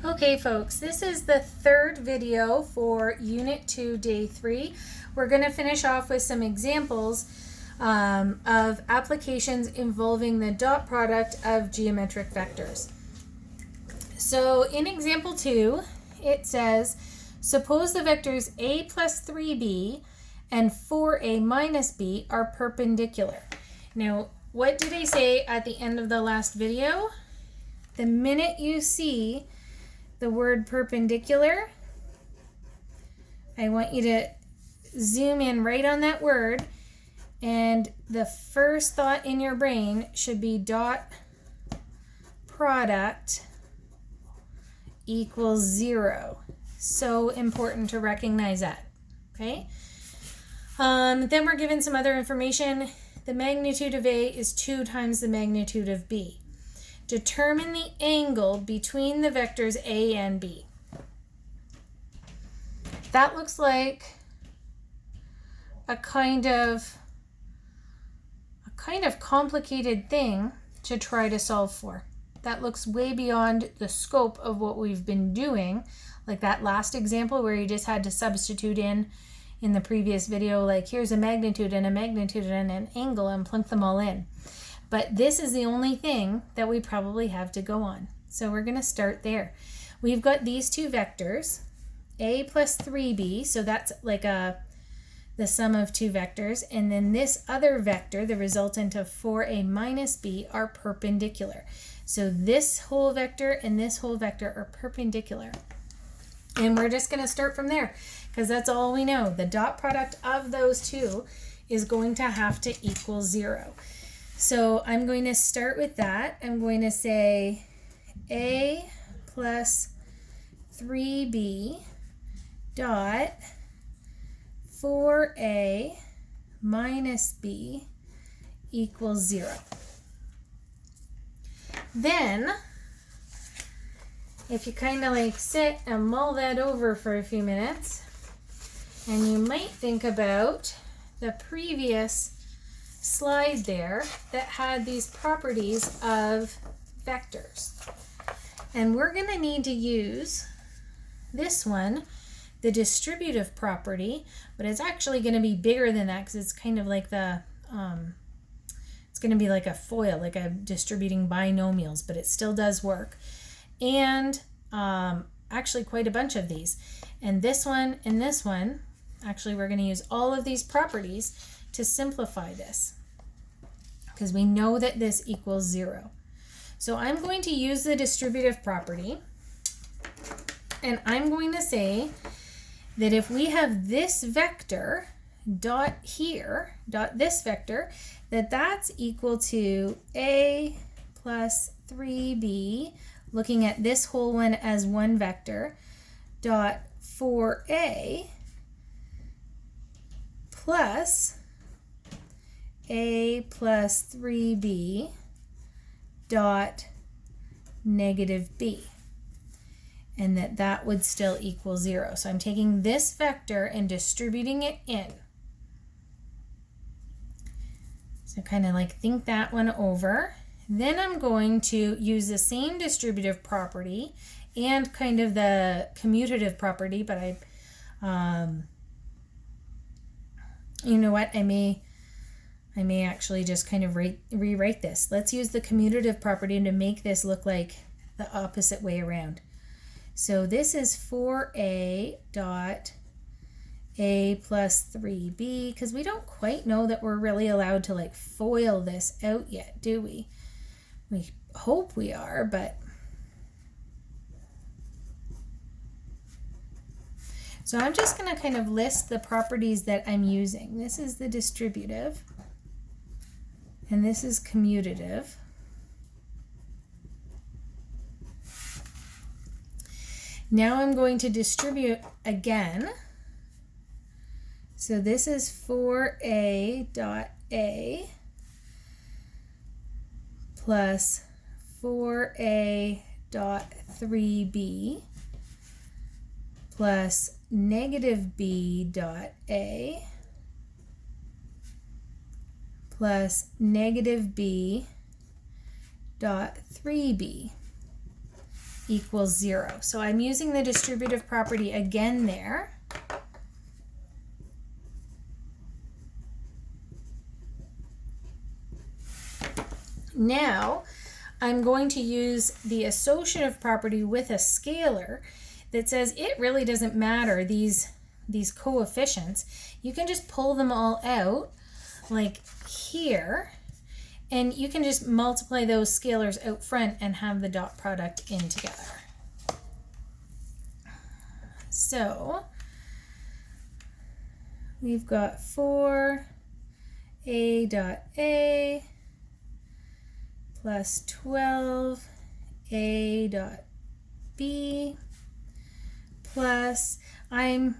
Okay folks, this is the third video for Unit 2, Day 3. We're going to finish off with some examples of applications involving the dot product of geometric vectors. So in example 2, it says, suppose the vectors a plus 3b and 4a minus b are perpendicular. Now, what did I say at the end of the last video? The minute you see the word perpendicular, I want you to zoom in right on that word, and the first thought in your brain should be dot product equals 0. So important to recognize that, okay? Then we're given some other information. The magnitude of A is 2 times the magnitude of B. Determine the angle between the vectors A and B. That looks like a kind of complicated thing to try to solve for. That looks way beyond the scope of what we've been doing, like that last example where you just had to substitute in the previous video, like here's a magnitude and an angle and plunk them all in. But this is the only thing that we probably have to go on. So we're going to start there. We've got these two vectors, a plus 3b, so that's like the sum of two vectors, and then this other vector, the resultant of 4a minus b, are perpendicular. So this whole vector and this whole vector are perpendicular. And we're just going to start from there because that's all we know. The dot product of those two is going to have to equal 0. So I'm going to start with that. I'm going to say a plus 3b dot 4a minus b equals 0. Then, if you kind of like sit and mull that over for a few minutes, and you might think about the previous slide there that had these properties of vectors. And we're going to need to use this one, the distributive property, but it's actually going to be bigger than that because it's kind of like the, it's going to be like a FOIL, like a distributing binomials, but it still does work. And actually quite a bunch of these. And this one and this one, actually we're going to use all of these properties to simplify this because we know that this equals 0. So I'm going to use the distributive property, and I'm going to say that if we have this vector dot here, dot this vector, that's equal to a plus 3b, looking at this whole one as one vector, dot 4a plus a plus 3b dot negative b, and that would still equal 0. So I'm taking this vector and distributing it in. So kind of like think that one over. Then I'm going to use the same distributive property and kind of the commutative property, but you know what, I may actually just kind of rewrite this. Let's use the commutative property to make this look like the opposite way around. So this is 4a dot a plus 3b, because we don't quite know that we're really allowed to like FOIL this out yet, do we? We hope we are, but... So I'm just going to kind of list the properties that I'm using. This is the distributive, and this is commutative. Now I'm going to distribute again. So this is 4a dot a plus 4a dot 3b plus negative b dot a plus negative b dot 3b. equals 0. So I'm using the distributive property again there. Now I'm going to use the associative property with a scalar that says it really doesn't matter, these coefficients. You can just pull them all out like here, and you can just multiply those scalars out front and have the dot product in together. So we've got 4a dot a plus 12a dot b plus, I'm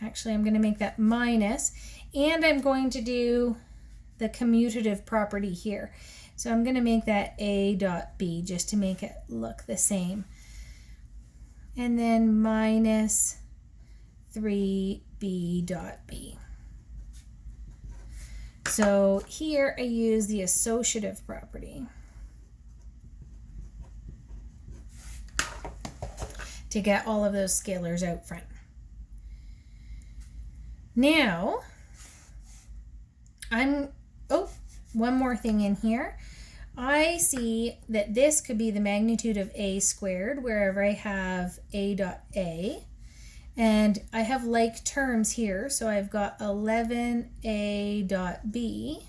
going to make that minus, and I'm going to do the commutative property here. So I'm going to make that a dot b just to make it look the same. And then minus 3b dot b. So here I use the associative property to get all of those scalars out front. Now, one more thing in here. I see that this could be the magnitude of a squared wherever I have a dot a. And I have like terms here, so I've got 11a dot b.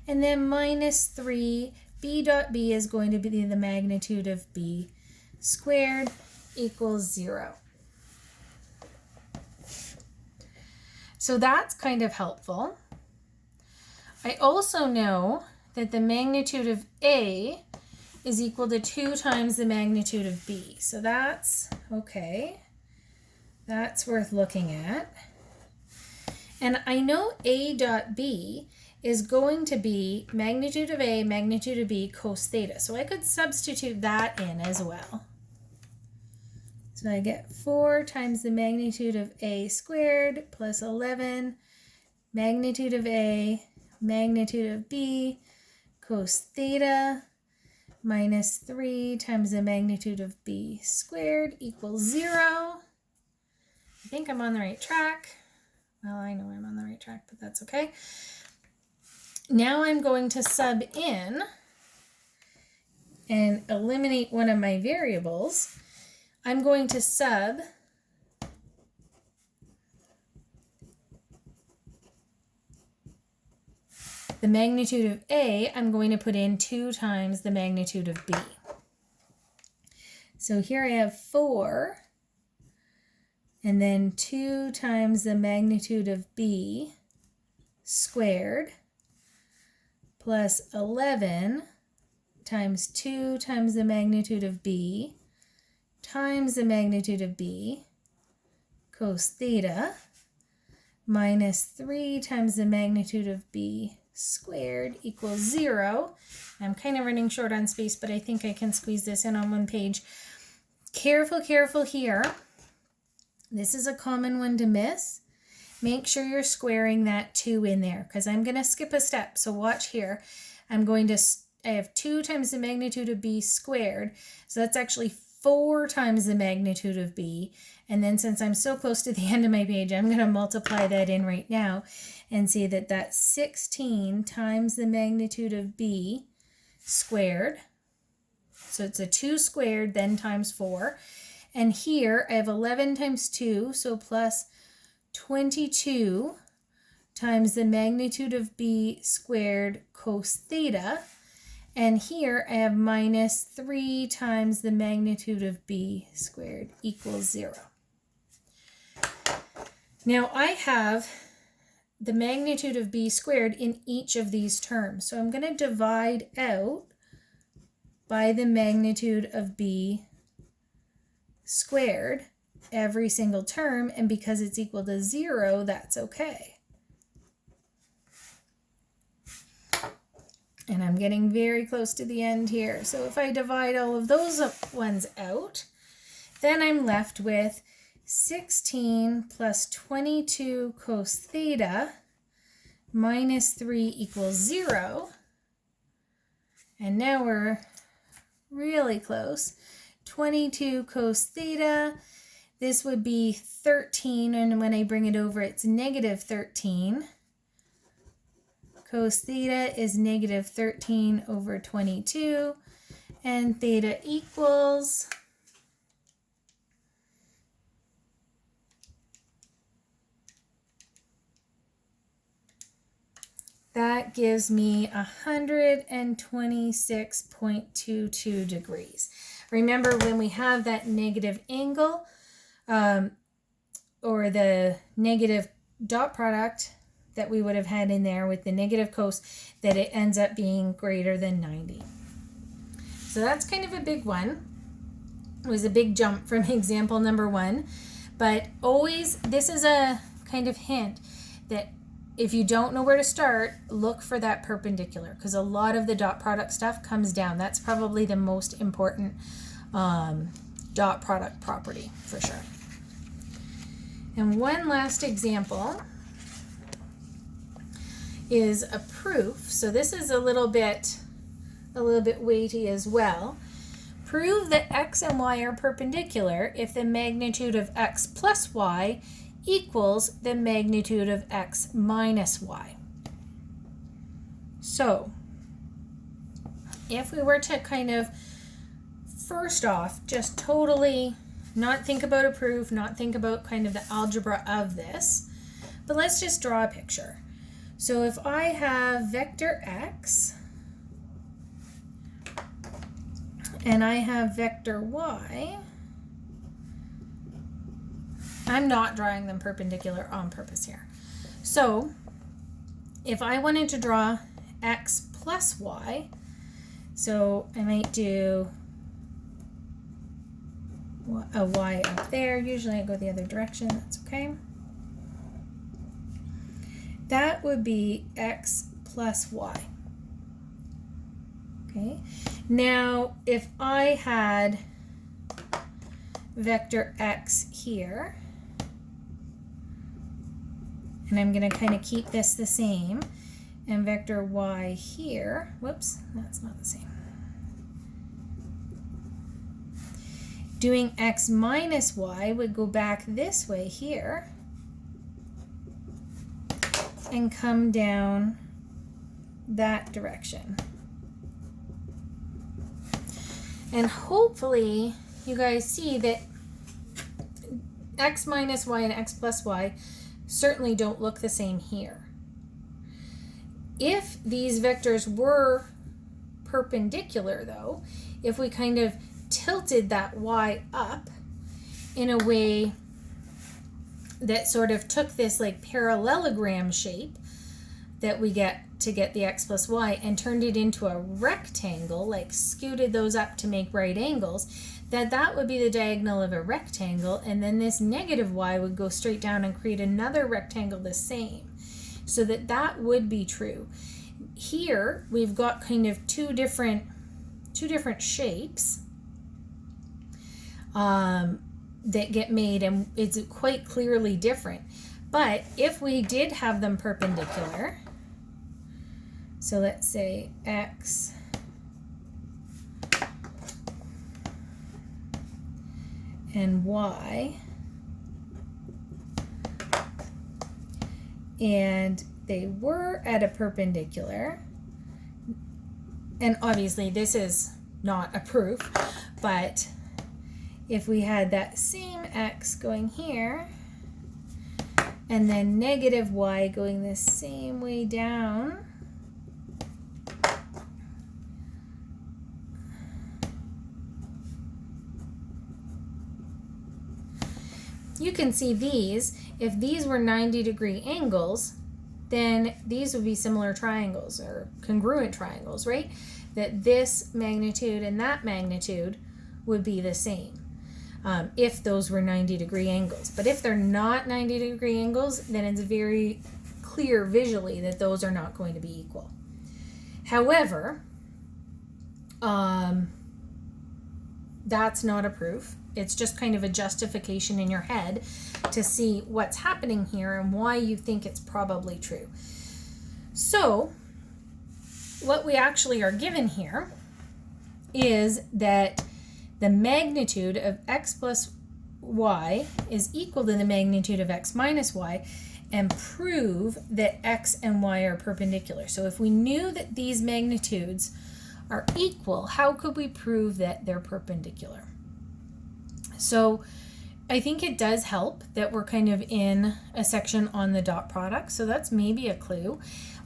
And then minus 3, b dot b is going to be the magnitude of b squared equals 0. So that's kind of helpful. I also know that the magnitude of A is equal to 2 times the magnitude of B. So that's okay. That's worth looking at. And I know A dot B is going to be magnitude of A, magnitude of B, cos theta. So I could substitute that in as well. So I get 4 times the magnitude of A squared plus 11 magnitude of A, magnitude of B, cos theta minus 3 times the magnitude of B squared equals 0. I think I'm on the right track. Well, I know I'm on the right track, but that's okay. Now I'm going to sub in and eliminate one of my variables. I'm going to sub the magnitude of A, I'm going to put in 2 times the magnitude of B. So here I have 4, and then 2 times the magnitude of B squared plus 11 times 2 times the magnitude of B times the magnitude of B cos theta minus 3 times the magnitude of B squared equals 0. I'm kind of running short on space, but I think I can squeeze this in on one page. Careful here. This is a common one to miss. Make sure you're squaring that 2 in there, because I'm going to skip a step. So watch here. I have 2 times the magnitude of B squared. So that's actually 4 times the magnitude of B. And then since I'm so close to the end of my page, I'm going to multiply that in right now and see that that's 16 times the magnitude of B squared. So it's a 2 squared, then times 4. And here I have 11 times 2, so plus 22 times the magnitude of B squared cos theta. And here I have minus 3 times the magnitude of B squared equals 0. Now I have the magnitude of B squared in each of these terms. So I'm going to divide out by the magnitude of B squared every single term, and because it's equal to 0, that's okay. And I'm getting very close to the end here. So if I divide all of those ones out, then I'm left with 16 plus 22 cos theta minus 3 equals 0. And now we're really close. 22 cos theta. This would be 13, and when I bring it over, it's negative 13. Cos theta is negative 13 over 22, and theta equals that gives me 126.22 degrees. Remember, when we have that negative angle or the negative dot product that we would have had in there with the negative cos, that it ends up being greater than 90. So that's kind of a big one. It was a big jump from example number 1, but always, this is a kind of hint that if you don't know where to start, look for that perpendicular, because a lot of the dot product stuff comes down. That's probably the most important dot product property for sure. And one last example is a proof. So this is a little bit weighty as well. Prove that x and y are perpendicular if the magnitude of x plus y equals the magnitude of x minus y. So if we were to kind of first off just totally not think about a proof, not think about kind of the algebra of this, but let's just draw a picture. So if I have vector x and I have vector y, I'm not drawing them perpendicular on purpose here. So if I wanted to draw x plus y, so I might do a y up there. Usually I go the other direction, that's okay. That would be x plus y. Okay. Now, if I had vector x here, and I'm going to kind of keep this the same, and vector y here, whoops, that's not the same. Doing x minus y would go back this way here and come down that direction. And hopefully you guys see that x minus y and x plus y certainly don't look the same here. If these vectors were perpendicular though, if we kind of tilted that y up in a way that sort of took this like parallelogram shape that we get to get the x plus y and turned it into a rectangle, like scooted those up to make right angles, that would be the diagonal of a rectangle, and then this negative y would go straight down and create another rectangle the same. So that would be true. Here we've got kind of two different shapes that get made, and it's quite clearly different. But if we did have them perpendicular, so let's say x and y, and they were at a perpendicular, and obviously this is not a proof, but if we had that same x going here and then negative y going the same way down, you can see these, if these were 90-degree angles, then these would be similar triangles or congruent triangles, right? That this magnitude and that magnitude would be the same if those were 90-degree angles. But if they're not 90-degree angles, then it's very clear visually that those are not going to be equal. However, that's not a proof. It's just kind of a justification in your head to see what's happening here and why you think it's probably true. So what we actually are given here is that the magnitude of x plus y is equal to the magnitude of x minus y, and prove that x and y are perpendicular. So if we knew that these magnitudes are equal, how could we prove that they're perpendicular? So I think it does help that we're kind of in a section on the dot product, so that's maybe a clue.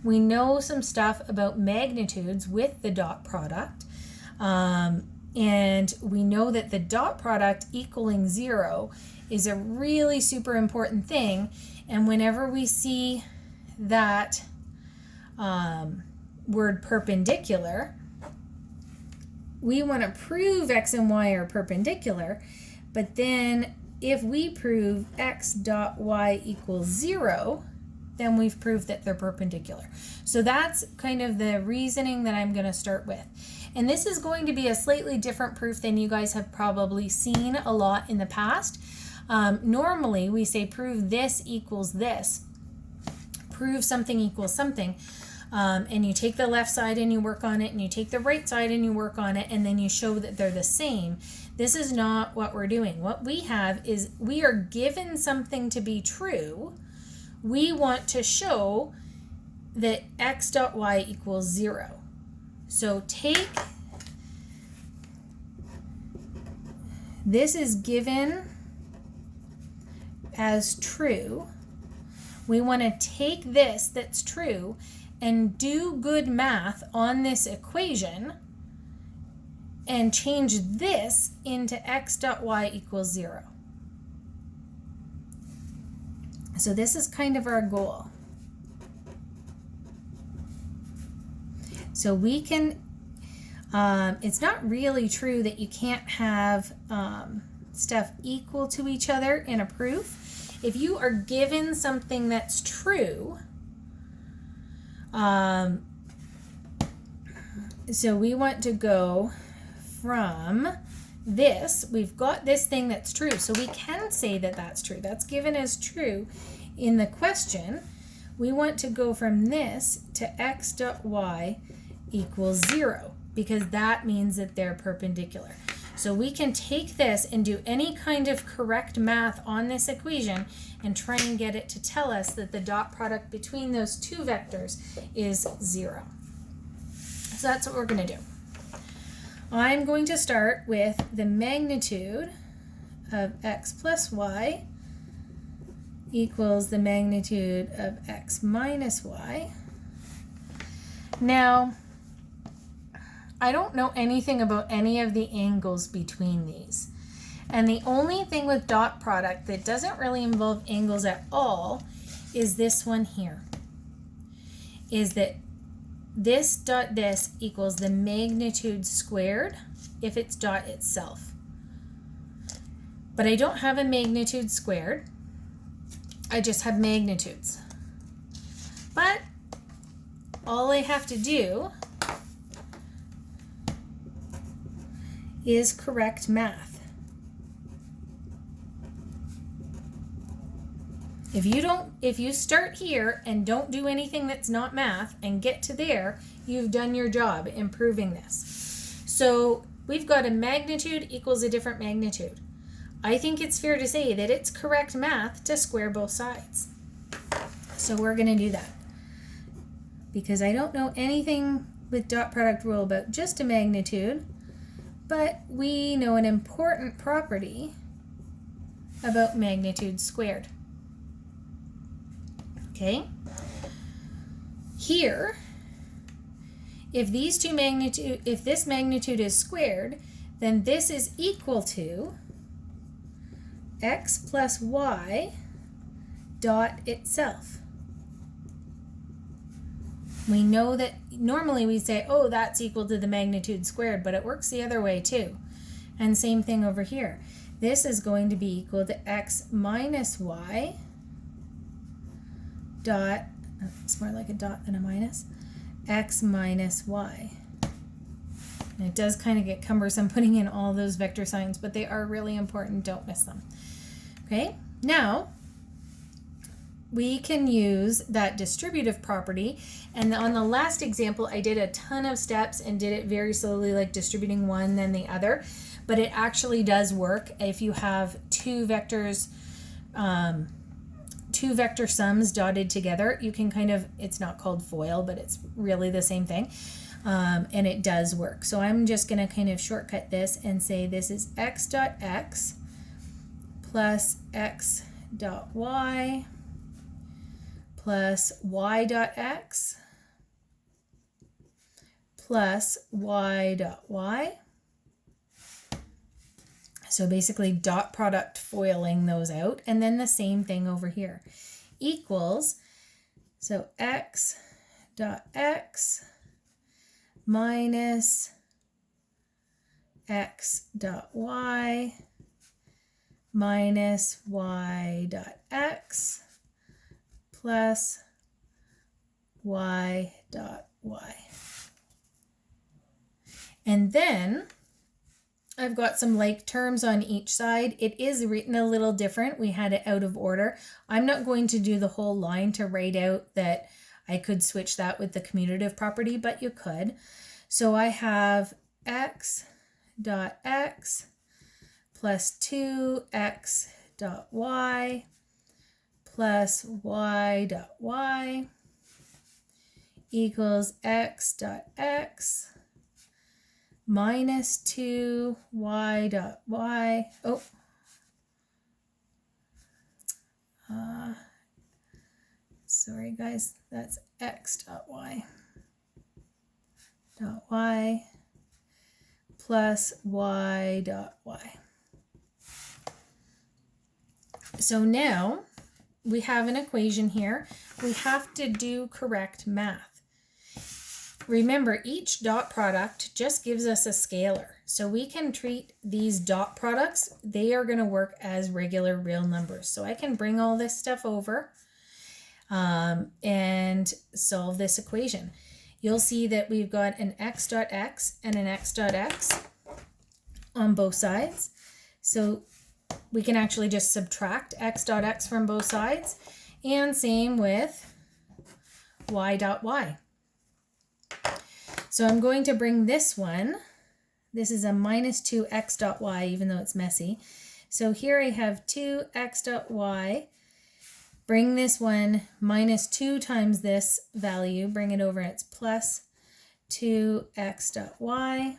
We know some stuff about magnitudes with the dot product, and we know that the dot product equaling 0 is a really super important thing, and whenever we see that word perpendicular, we want to prove x and y are perpendicular, but then if we prove x dot y equals 0, then we've proved that they're perpendicular. So that's kind of the reasoning that I'm going to start with. And this is going to be a slightly different proof than you guys have probably seen a lot in the past. Normally we say prove this equals this, prove something equals something, and you take the left side and you work on it, and you take the right side and you work on it, and then you show that they're the same. This is not what we're doing. What we have is we are given something to be true. We want to show that x dot y equals 0. So take, this is given as true. We want to take this that's true and do good math on this equation and change this into x dot y equals 0. So this is kind of our goal. So we can, it's not really true that you can't have stuff equal to each other in a proof. If you are given something that's true, so we want to go from this, we've got this thing that's true, so we can say that that's true. That's given as true in the question. We want to go from this to x dot y equals 0, because that means that they're perpendicular. So we can take this and do any kind of correct math on this equation and try and get it to tell us that the dot product between those two vectors is 0. So that's what we're going to do. I'm going to start with the magnitude of x plus y equals the magnitude of x minus y. Now, I don't know anything about any of the angles between these. And the only thing with dot product that doesn't really involve angles at all is this one here. Is that this dot this equals the magnitude squared if it's dot itself. But I don't have a magnitude squared. I just have magnitudes. But all I have to do is correct math. If you start here and don't do anything that's not math and get to there, you've done your job in proving this. So we've got a magnitude equals a different magnitude. I think it's fair to say that it's correct math to square both sides. So we're going to do that. Because I don't know anything with dot product rule about just a magnitude, but we know an important property about magnitude squared. Okay? Here, if this magnitude is squared, then this is equal to x plus y dot itself. We know that normally we say, oh, that's equal to the magnitude squared, but it works the other way too. And same thing over here. This is going to be equal to x minus y dot, it's more like a dot than a minus, x minus y. And it does kind of get cumbersome putting in all those vector signs, but they are really important. Don't miss them. Okay, now we can use that distributive property, and on the last example I did a ton of steps and did it very slowly, like distributing one then the other, but it actually does work if you have two vector sums dotted together. You can kind of, it's not called FOIL, but it's really the same thing. And it does work. So I'm just going to kind of shortcut this and say this is x dot x plus x dot y plus y dot x plus y dot y. So basically dot product foiling those out. And then the same thing over here. Equals, so x dot x minus x dot y minus y dot x plus y dot y. And then I've got some like terms on each side. It is written a little different. We had it out of order. I'm not going to do the whole line to write out that I could switch that with the commutative property, but you could. So I have x dot x plus 2x dot y plus y dot y equals x dot x minus 2y dot y. Sorry guys, that's x dot y plus y dot y. So now we have an equation here. We have to do correct math. Remember, each dot product just gives us a scalar. So we can treat these dot products, they are going to work as regular real numbers. So I can bring all this stuff over and solve this equation. You'll see that we've got an x dot x and an x dot x on both sides. So we can actually just subtract x dot x from both sides. And same with y dot y. So I'm going to bring this one. This is a minus 2x dot y, even though it's messy. So here I have 2x dot y. Bring this one minus 2 times this value. Bring it over. It's plus 2x dot y.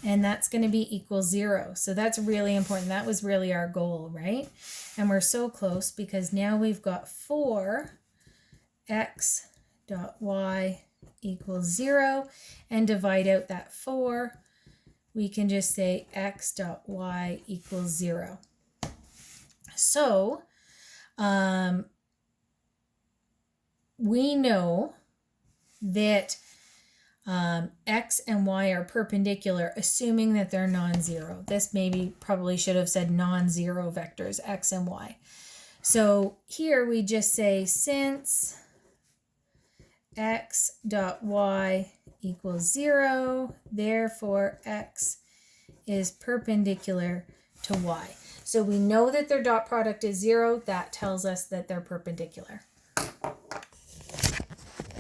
And that's going to be equal 0. So that's really important. That was really our goal, right? And we're so close because now we've got 4x dot y equals 0, and divide out that 4. We can just say x dot y equals 0. So we know that x and y are perpendicular, assuming that they're non-zero. This probably should have said non-zero vectors, x and y. So here we just say since x dot y equals 0, therefore x is perpendicular to y. So we know that their dot product is 0. That tells us that they're perpendicular.